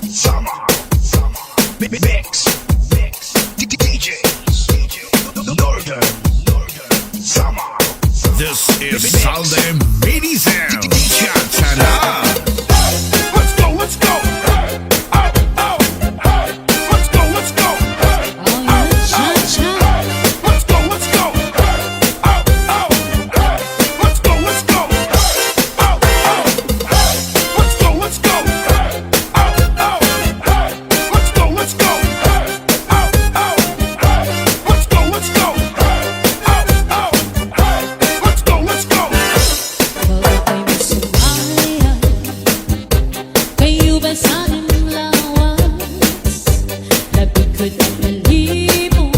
Summer, mix, DJs, Northern, Summer. This is Salde Mini Sound. Cha-cha-la. Let's go, let's go. Let's go, let's go. Let's go, let's go. Let's go, let's go. Let's go, let's go. Let's go, let's go. Let's go, let's go. Let's go, let's go. Kayo ba sanang lawas? Labig ko na bali mo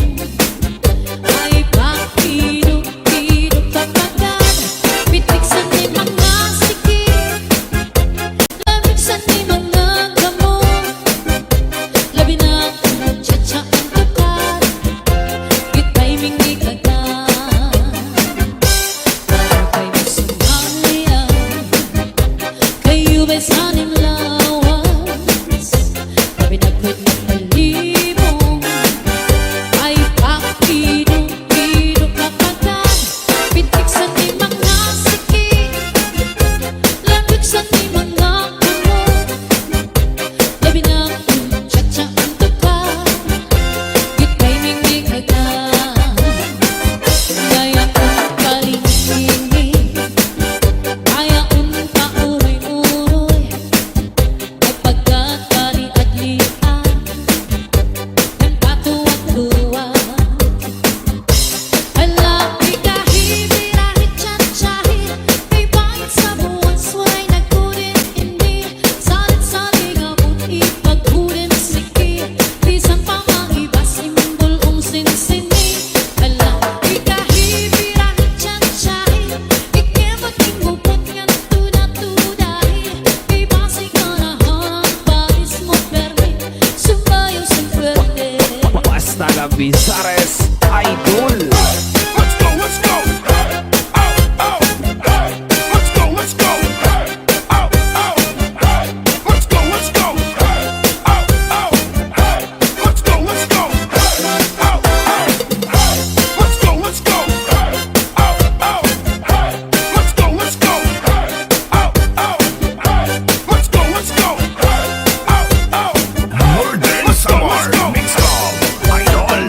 ay pakidog-idog kapagad. Pitik sa ni mga sikip, labig sa ni mga gamot. Labi na akong tsa-tsa ang tukad, kita'y mingi kagad. Bago kayo sumalian, kayo ba sanang lawas? Labi na ko't napalibong ay pakidog-idog kapagad. Pitik sa ni mga sikip, labig sa ni mga gamot. Labi na akong tsa-tsa ang tukad, kita'y mingi kagad. Kaya kong palihimik, kaya kong pauroy-uroy, ay pagkakali-adlian ng katuwag-tuwag. Halaki kahibirahit tsa-tsahin, may bayad sa buwan, suway nagkunin-inil. Salit-saling abot, ipagkunin sikir, bisan pa maibas, imbol ong sinsini. Halaki kahibirahit tsa-tsahin, ikemot ingupot nga tuda-tudahin, may basig ka na harang, balis mo permit, sumayaw sa pwede. Basta la Visares Idol. Let's go, let's go. Let's go, let's go. Let's go, let's go. Let's go, let's go. Let's go, let's go. Let's go, let's go. Let's go, let's go. Northern Summer Mix Club Idol.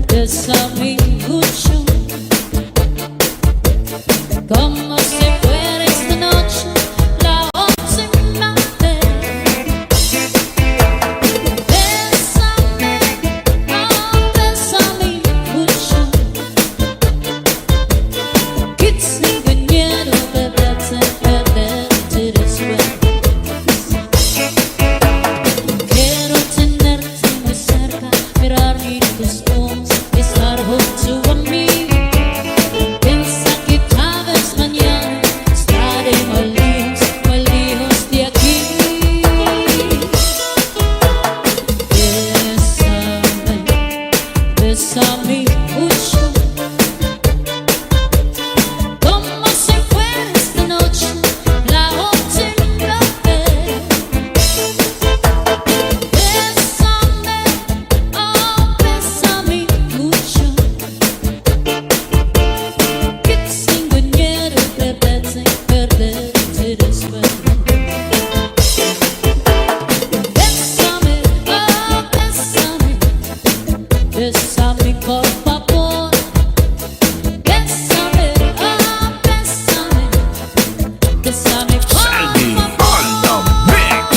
bésame mucho, como si fuera esta noche la última vez. Bésame, oh, bésame mucho, que tengo miedo de perderte después. Quiero tenerte muy cerca, mirar tus ojos, estar junto a mí. Piensa que tal vez mañana estaré muy lejos de aquí. Bésame, bésame mucho, como si fuera esta noche la última vez. Bésame, oh, bésame mucho, que tengo miedo de perderte después. Bésame, oh, bésame, bésame por favor. Bésame, oh, bésame, bésame por Salvi favor. on the mix.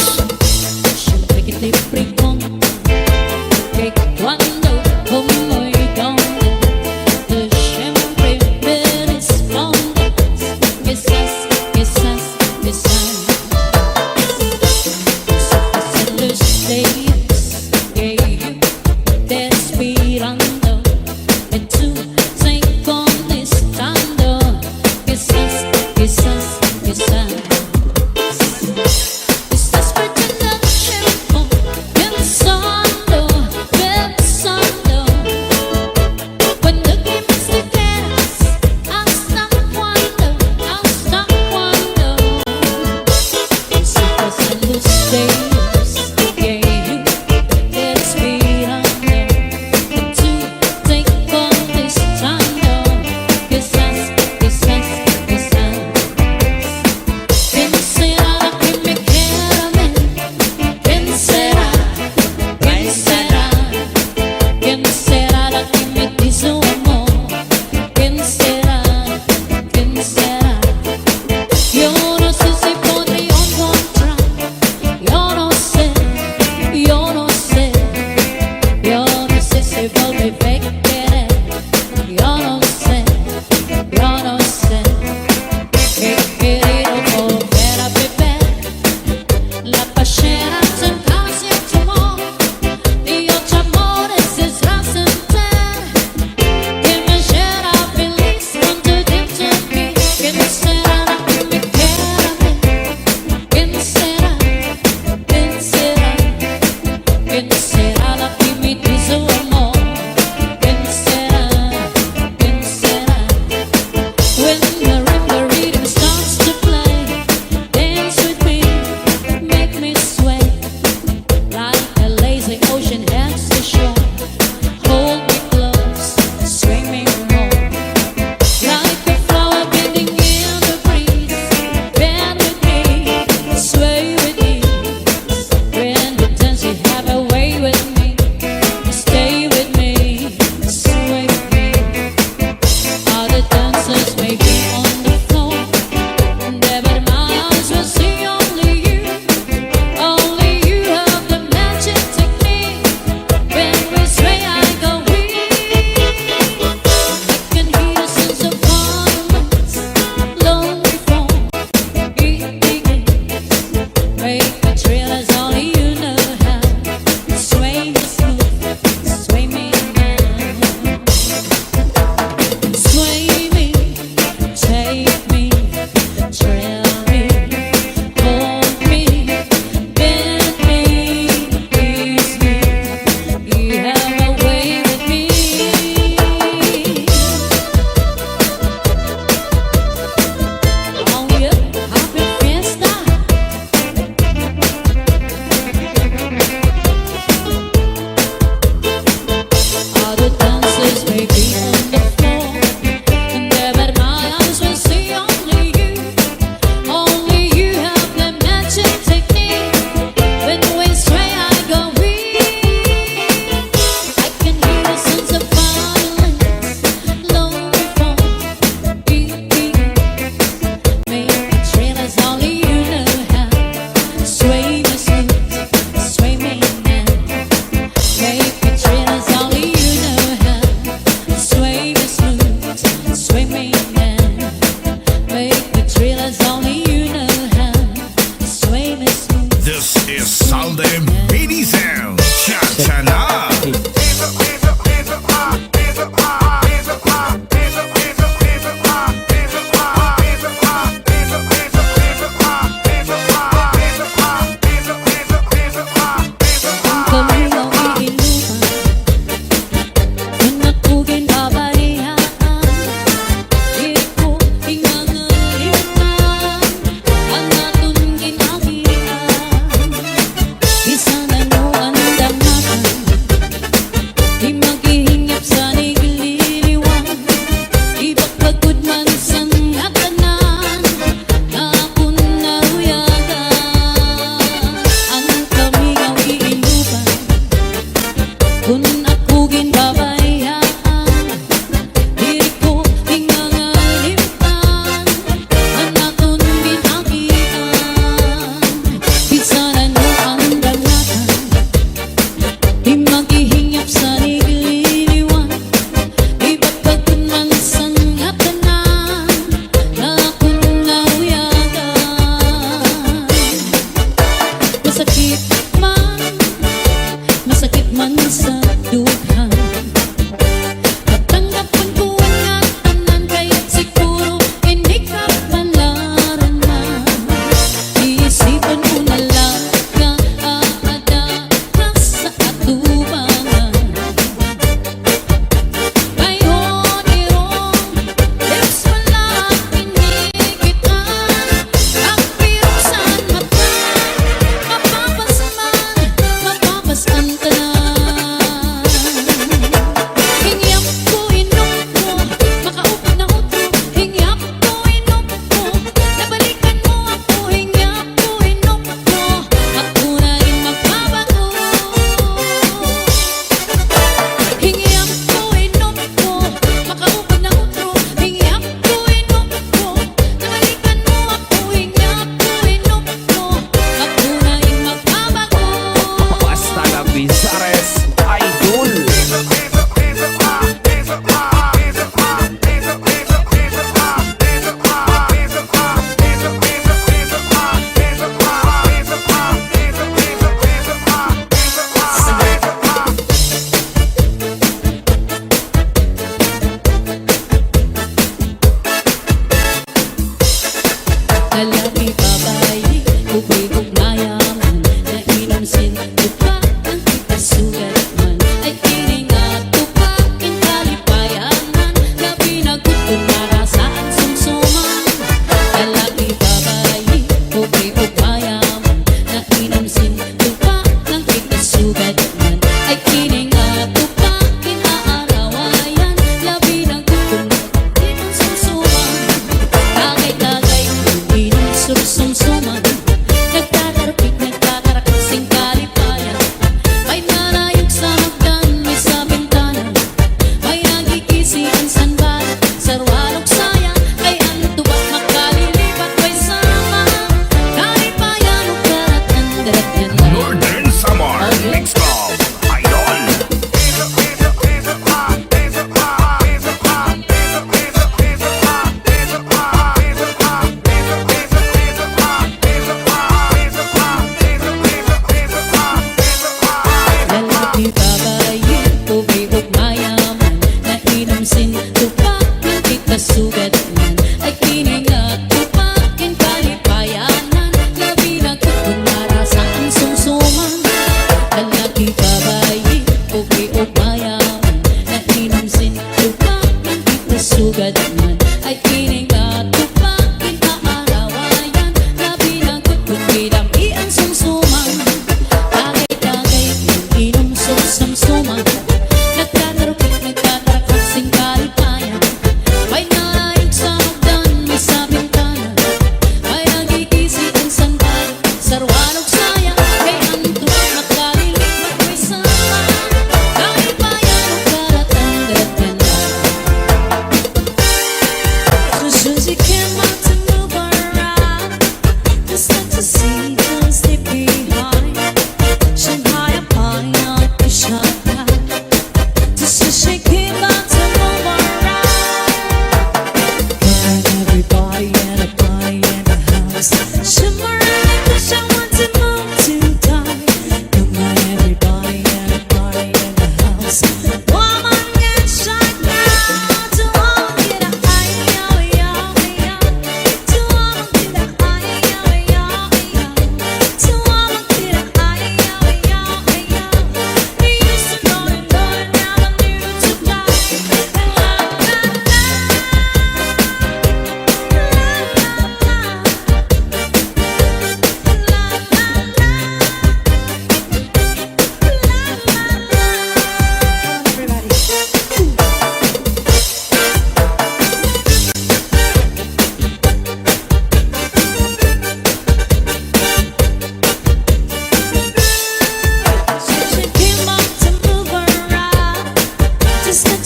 Siempre que te pregunto que cuándo, cómo y dónde, tú siempre me respondes quizás, quizás, quizás. Pasan los días que yo te esperando y tú te contestando quizás, quizás, quizás. Estás perdiendo el tiempo pensando, pensando. Cuando que más te quedas, hasta cuándo, hasta cuándo. Si pasan los días que yo te esperando y tú te contestando quizás, quizás, quizás. ¿Quién será la que me quiera a mí? ¿Quién será? ¿Quién será? ¿Quién será la que me dice un amor? ¿Quién será? ¿Quién será? Yo no sé si podría encontrar. Yo no sé, yo no sé. Yo no sé si volveré a querer. Yo no sé, yo no sé. He querido volver a beber la pasión en casi tu amor y otro amor es trascender que me llena feliz cuando dentro de mí. ¿Quién será la que me quiera a mí? ¿Quién será? ¿Quién será? ¿Quién será la que me dice amor? ¿Quién será? ¿Quién será? When the rhythm starts to play, dance with me, make me sway like a lazy ocean heads to shore. Hold me close, swing me more like a flower bending in the breeze. Bend with me, sway with me. When you dance, you have a way with me. Stay with me, sway with me. Other dancers may be on the floor, but my eyes will see only you. Only you have the magic technique. Pasensya na.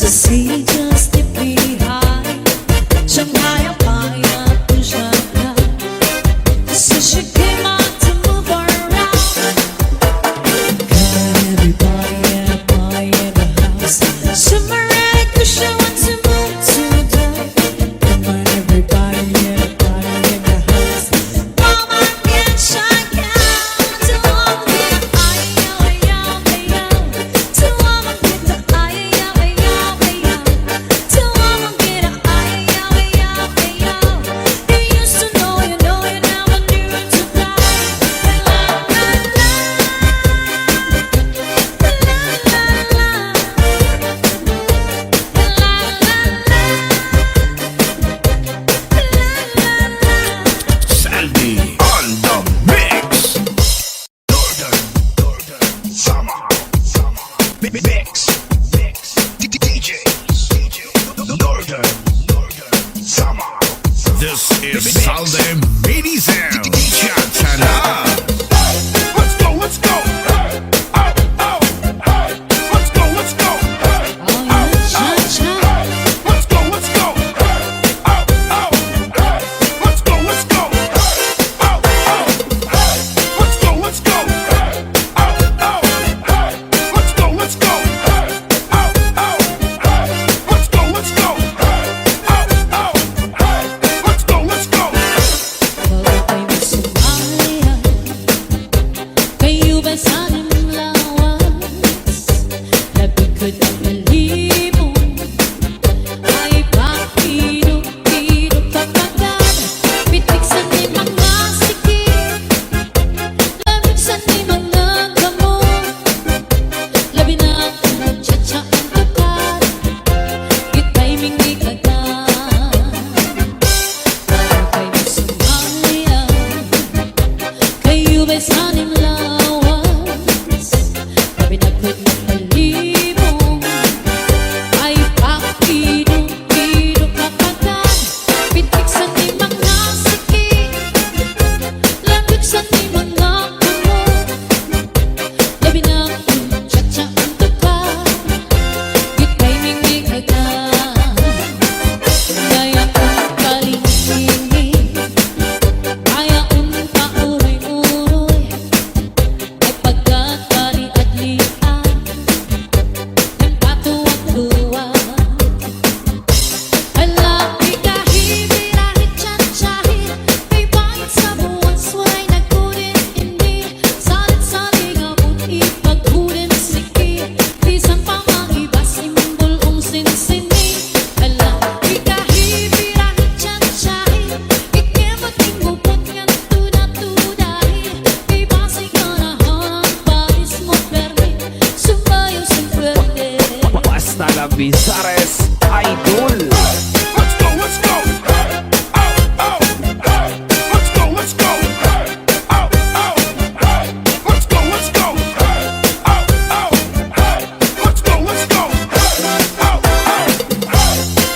the city just left behind. Shanghai, Maya, to Shanghai. So she came out to move around. Got everybody and Maya in the house. Summer ready to show want to move tonight. Come on, everybody and Maya in the house. Mama and Shanghai. To all the to all the to all you used to know, you know, you never knew to die. La la la, Sandy on the mix. Northern Summer Mix. DJs Northern Summer. This is Salde Mini Sound. Chantana. Let's go, let's go. Hey, oh, oh, hey. Let's go, let's go. Hey, oh yeah, cha-cha. let's go, let's go. Hey, oh, oh, hey. Let's go, let's go. Hey, oh, oh, hey. Let's go, let's go. Hey, oh, oh, hey. Let's go, let's go. Hey, oh, oh, hey. Let's go, let's go. Hey, oh, oh, hey. Let's go, let's go. Pagkakay mo sumaya, kayo ba sanang lawas? Labig ko na malimo, ay pakilog-kilog kapagad. Pitik sa di mga sikip, labig sa di mga gamot. Labi na ako, tsa-tsa ang tapat, kita'y mingig agad. Pagkakay mo sumaya, kayo ba'y sanang lawas? Labi na ko't makalimo, ay pakilog-kilog kapagad. Pitik sa di mga sikip, labig sa di mga gamot. Labi na ako, tsa-tsa ang tapat, kita'y mingig agad. Kaya kung kalingin, kaya kung pauroy-uroy, ay pagkakali-adlian, nagkatuwang-tuwa. Hala, ikahibirahit, tsatsahit, may bayad sa buwan, suway nagkulit-init, salit-saling abot, ipagkulit sikit, isang pamahiba, simbol-ong sinsini. Hala, ikahibirahit, tsatsahit, ikemating upot nga tuda-tudahin, may basig na nahanang paris mo permit, sumayo sa pwede. Basta la Bizares Idol. Let's go, let's go. Hey, oh, oh, hey. Let's go, let's go. Hey, oh, oh, hey. Let's go, let's go. Hey, oh, oh, hey. Let's go, let's go. Hey, oh, oh, hey.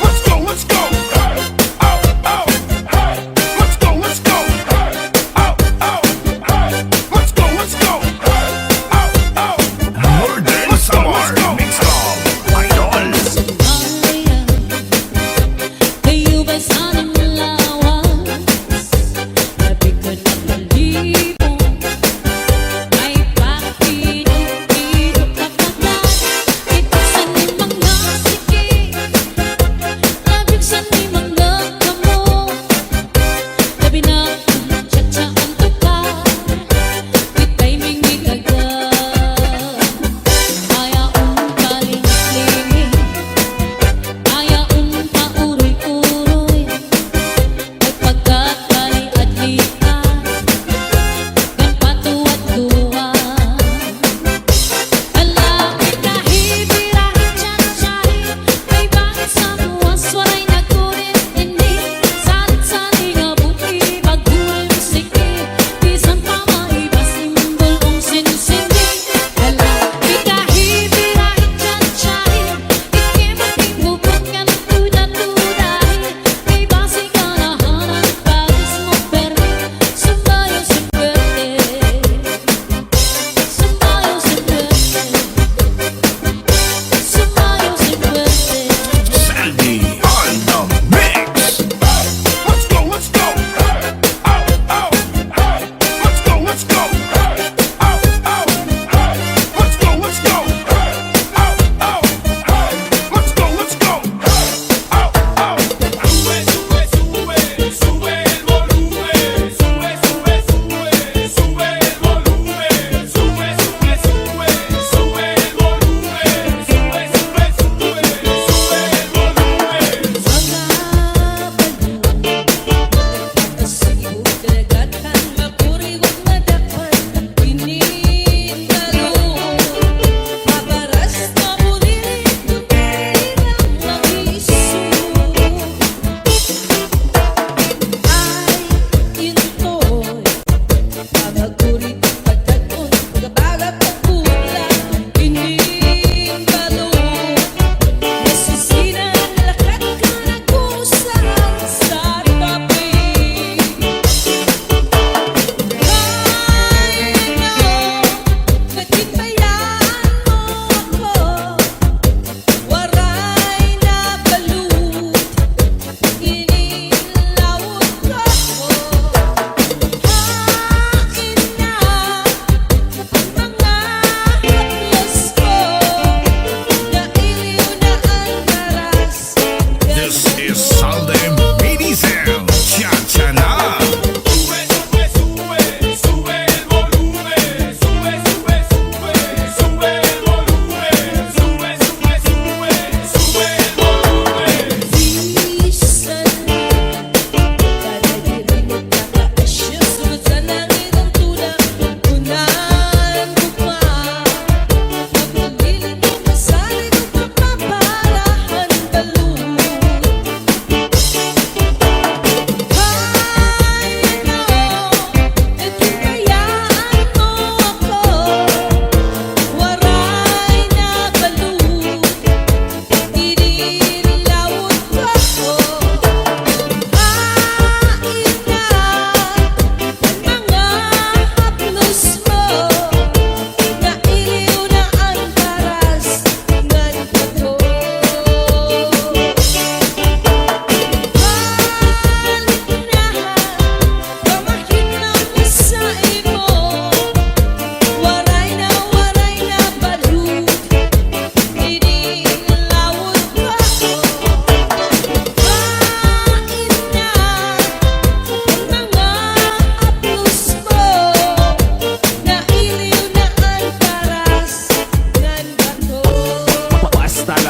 Let's go, let's go. Hey, oh, oh, hey. Let's go, let's go. Hey, oh, oh, hey. Let's go, let's go. Hey, oh, oh. Northern Summer Mix Club Idol. Sumaya,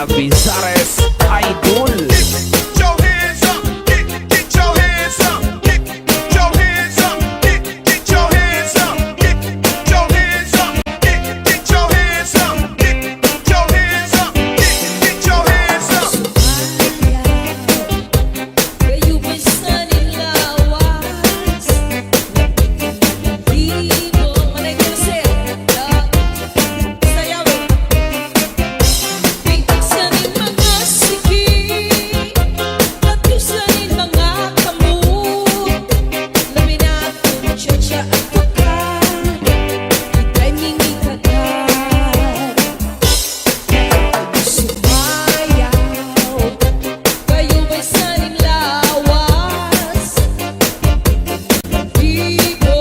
Talavisares Idol. Get your hands up, get your hands up, get your hands up, get your hands up, get your hands up, get your hands up, get your hands up, get your hands up. Where you been studying lawas? Libo, manay ko sa'yo. Sayaw. Bigsanin mga sige, pagkusanin mga kamot. Labi na kung siya at tukan, ika'y mingikagat. Sumayaw, kayo ba'y saning lawas? Libo,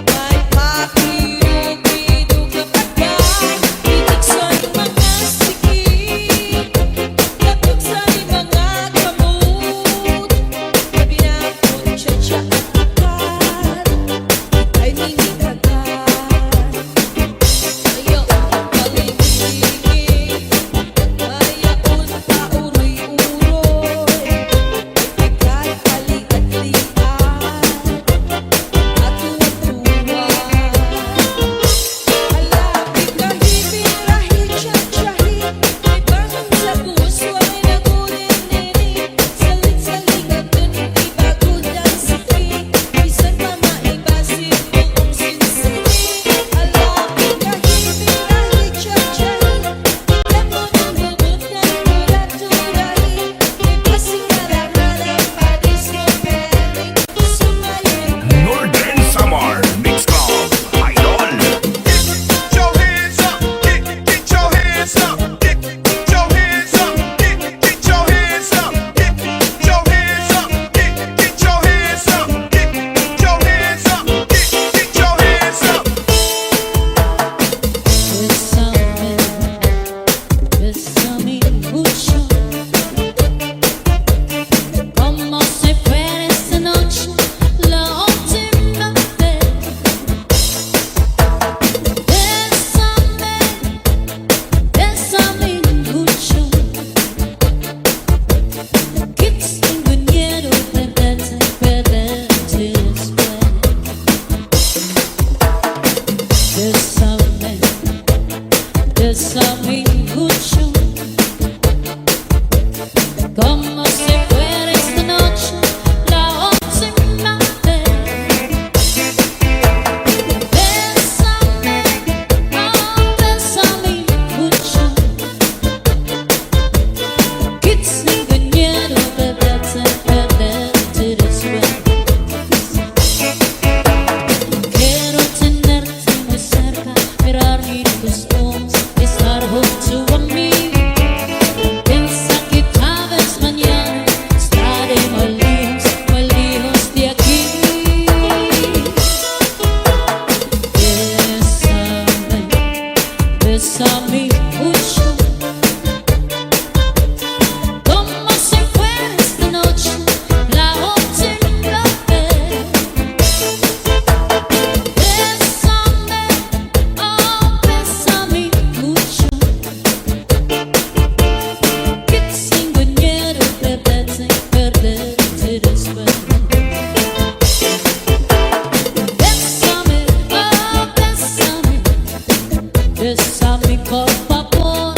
may pakirugidog na pagkat. Bigsanin mga sige, pagkusanin mga kamot. Labi na kung siya at tukan, ika'y mingikagat. Ayaw palingigin, mayaon pa uroy-uroy, ika'y aliat-liat at tuwa-tuwa. Halapit kahibig rahit siya-siyahin, may bangang sa puso ay nagunin-nini. Salit-saling ang ganun ibagod ang sakit, bisan pa maibasin buong sinsini. Halapit kahibig rahit siya-siyahin, tingnan mo ng bubot ng turat-turahin, may pasing alam-alam padis mo peling, sumayon ko. Northern Samar Mix Club Idol. Get your hands up, get your hands up, get your hands up, get your hands up, get your hands up, get your hands up, get your hands up, get your hands up. Bésame mucho, como si fuera esta noche la última vez. Bésame mucho, que tengo miedo de perderte después. Bésame mucho, como si fuera esta noche la última vez. Bésame, oh, bésame mucho, que tengo miedo de perderte después. Quiero tenerte muy cerca, mirar mis tus ojos, estar junto a mí. Piensa que tal vez mañana estaremos muy lejos de aquí. Bésame mucho, como si fuera esta noche la última vez. Bésame, oh, bésame mucho, que tengo miedo de perderte después. Bésame, oh, bésame, bésame por favor.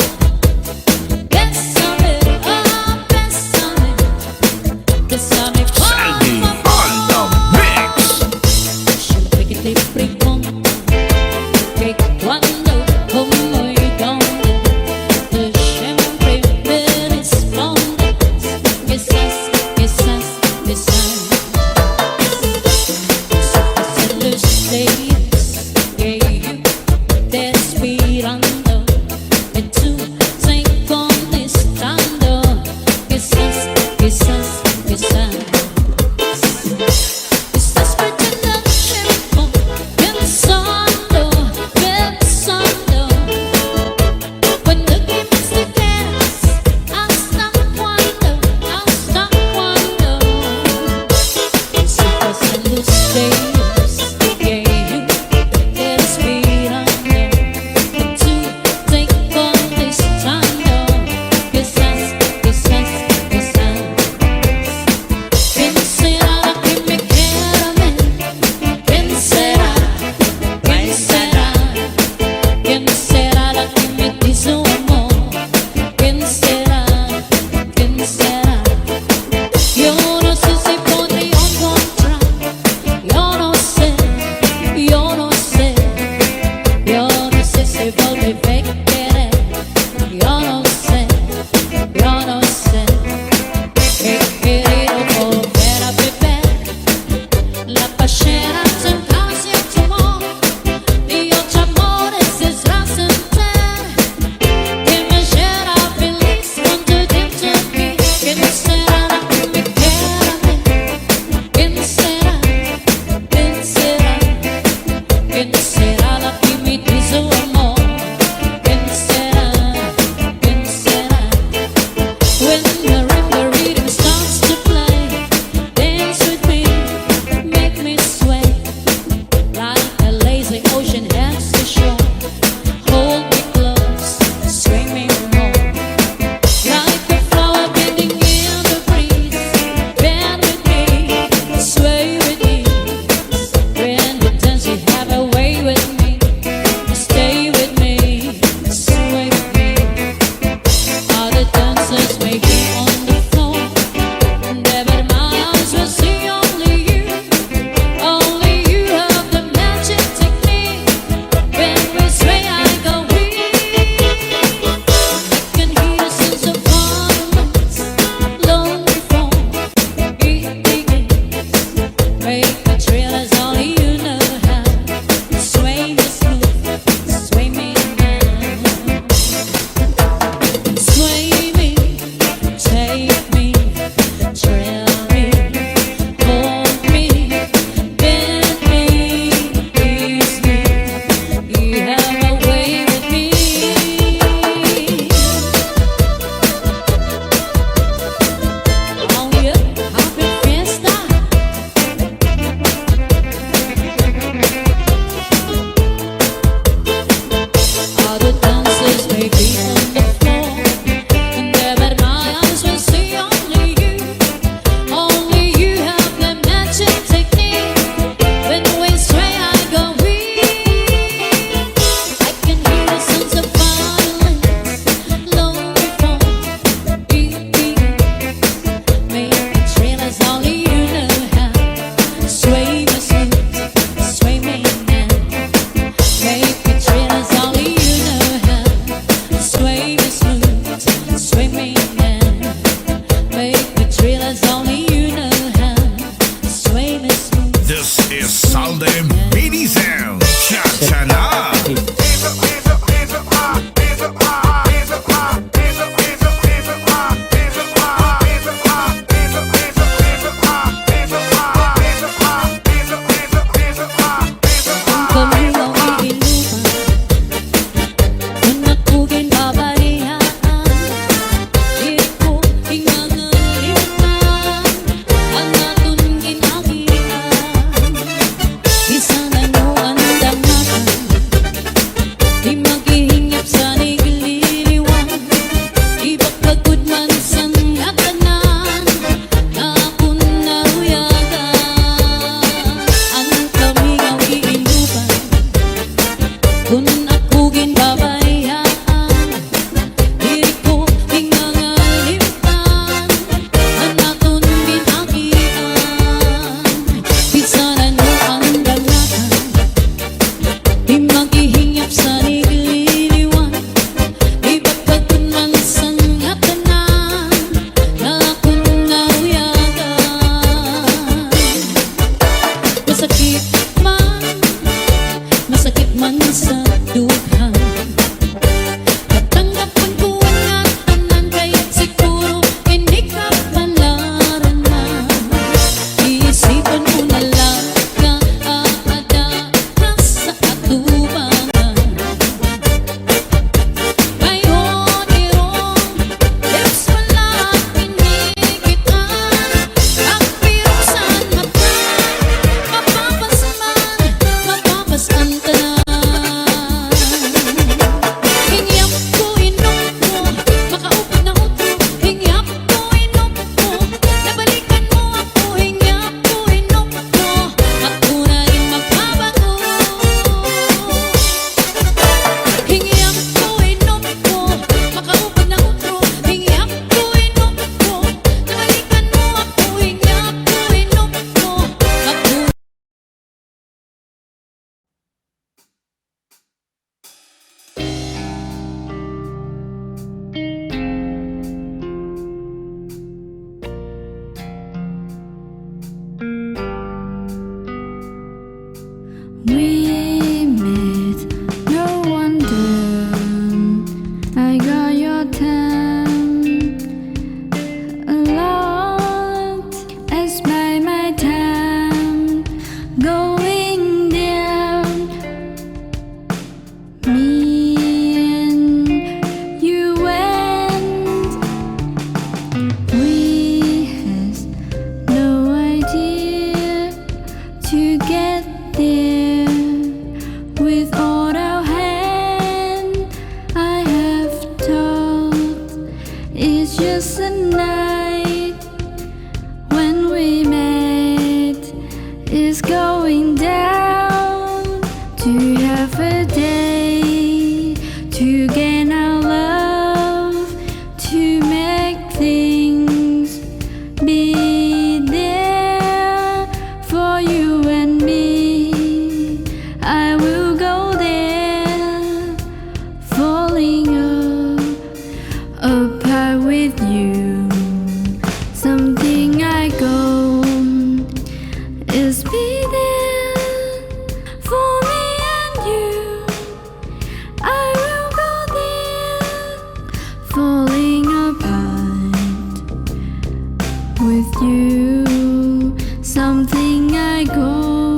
you. Something I go,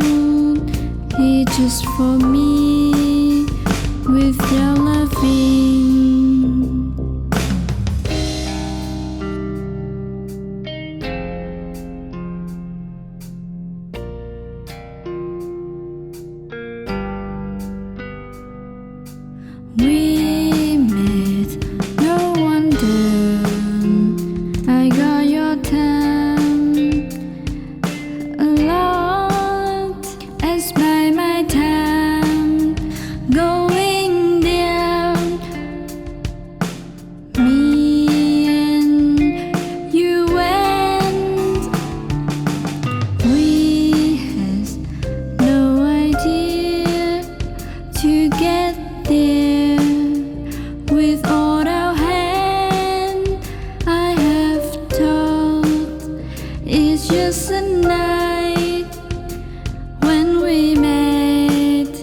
it's just for me with your loving. We met, no wonder I got your time a lot. I spend my time going down. Me and you went. We has no idea to get there with all our hand. I have thought it's just a night when we met.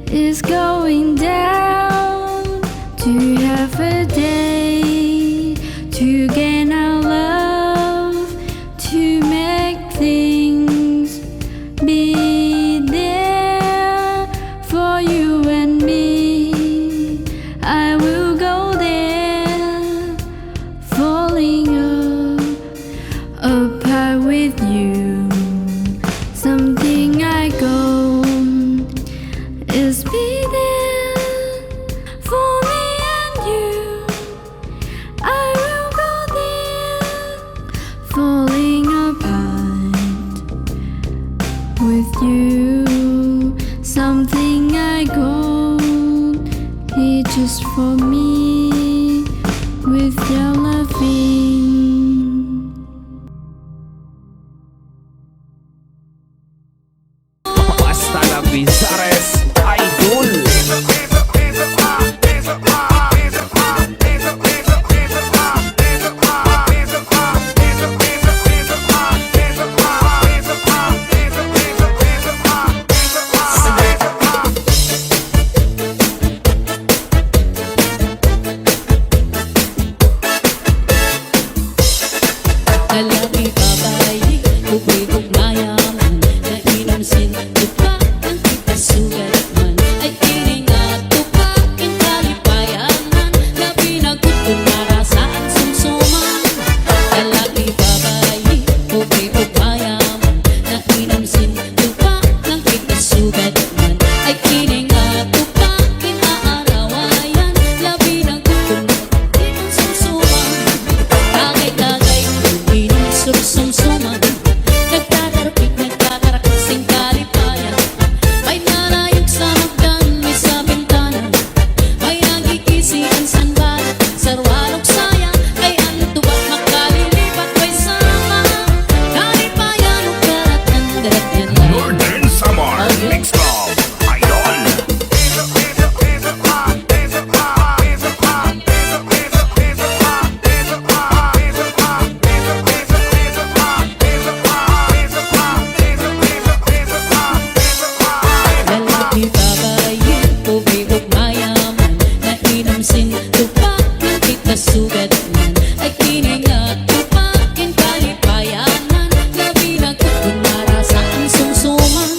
It's going down to have a day to gain our love, to make things be there for you and me. I will go there, falling apart with you. Something I go is be there for me and you. I will go there, falling apart with you. Something I go, it's just for me with your loving. Basta na Bizares Idol. Lalaki babae, ubay-ug mayaman, nainamsin, tupakan kita sugat man. Ay kini nga tupakin kalipayanan, labi na gusto narasaan sumsuman. Lalaki babae, ubay-ug mayaman, nainamsin, tupakan kita sugat man. Ay kini nga tupakin aarawayan, labi na gusto narasaan sumsuman. Tagay-tagay, inom sumsuman, nagtatarapik, nagtatarakasing kalipayan. May nanayog sa hagdan, may sa bintana, may nagkikisian sanbal, sarwalok saya, kay ano tuba makalilipat, may sama kalipayan, ukaratan, daratyan lang. Northern Samar Mix Club Idol. Lalaki babae, ubay-ug mayaman, nainamsin, tupakin kita sugat man. Ay kini nga tupakin kalipayanan, labi na kung narasaan sumsuman.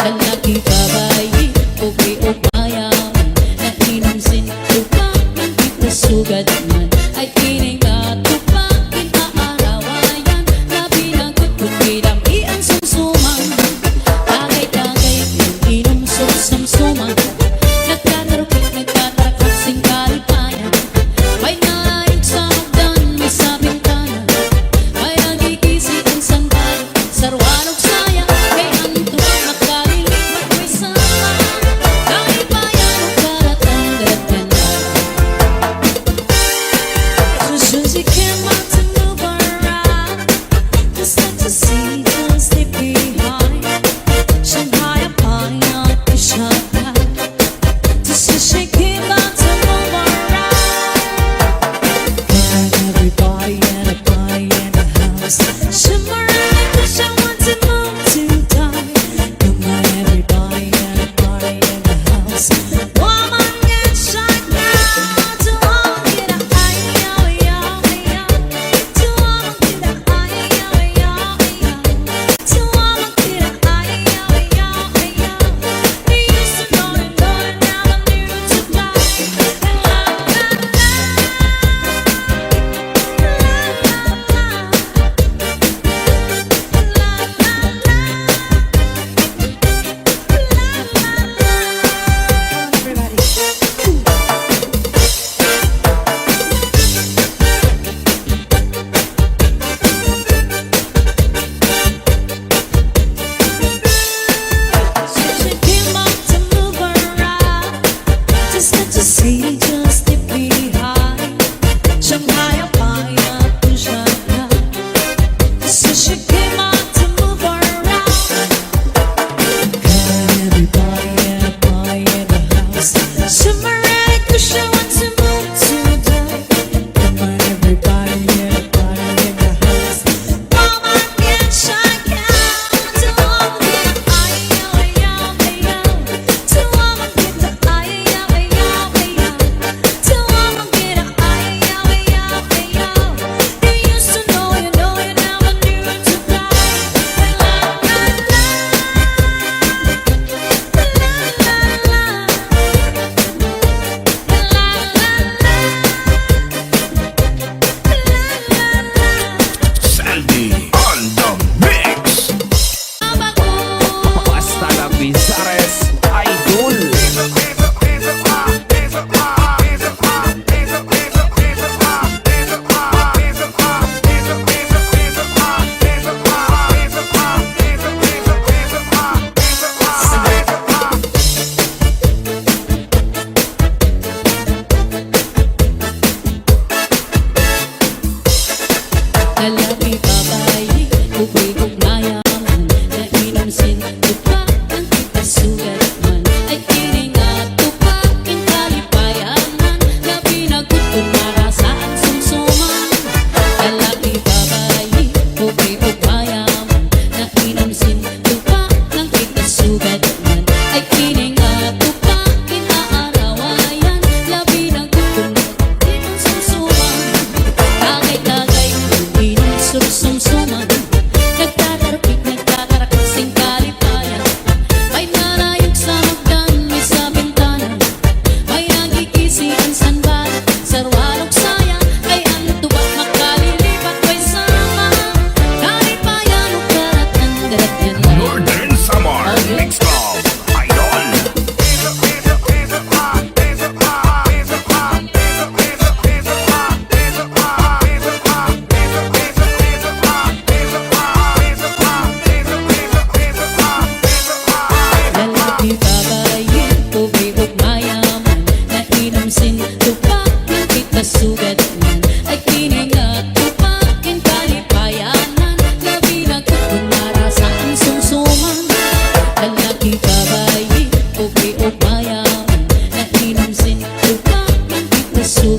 Lalaki babae, ubay-ug mayaman, nainamsin, tupakin kita sugat man. Ay kini nga tupakin aarawayan, labi na kung pinamian sumsuman. Tagay-tagay, inom sumsuman, nagtatarapik, nagtatarakasing kalipayan. May nanayog sa hagdan, may sa bintana, may nagkikisian sanbal, sarwalok saya, kay ano tuwa makalilipat, may sama kalipayan, ukaratan, daratyan lang.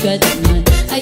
ganyan ay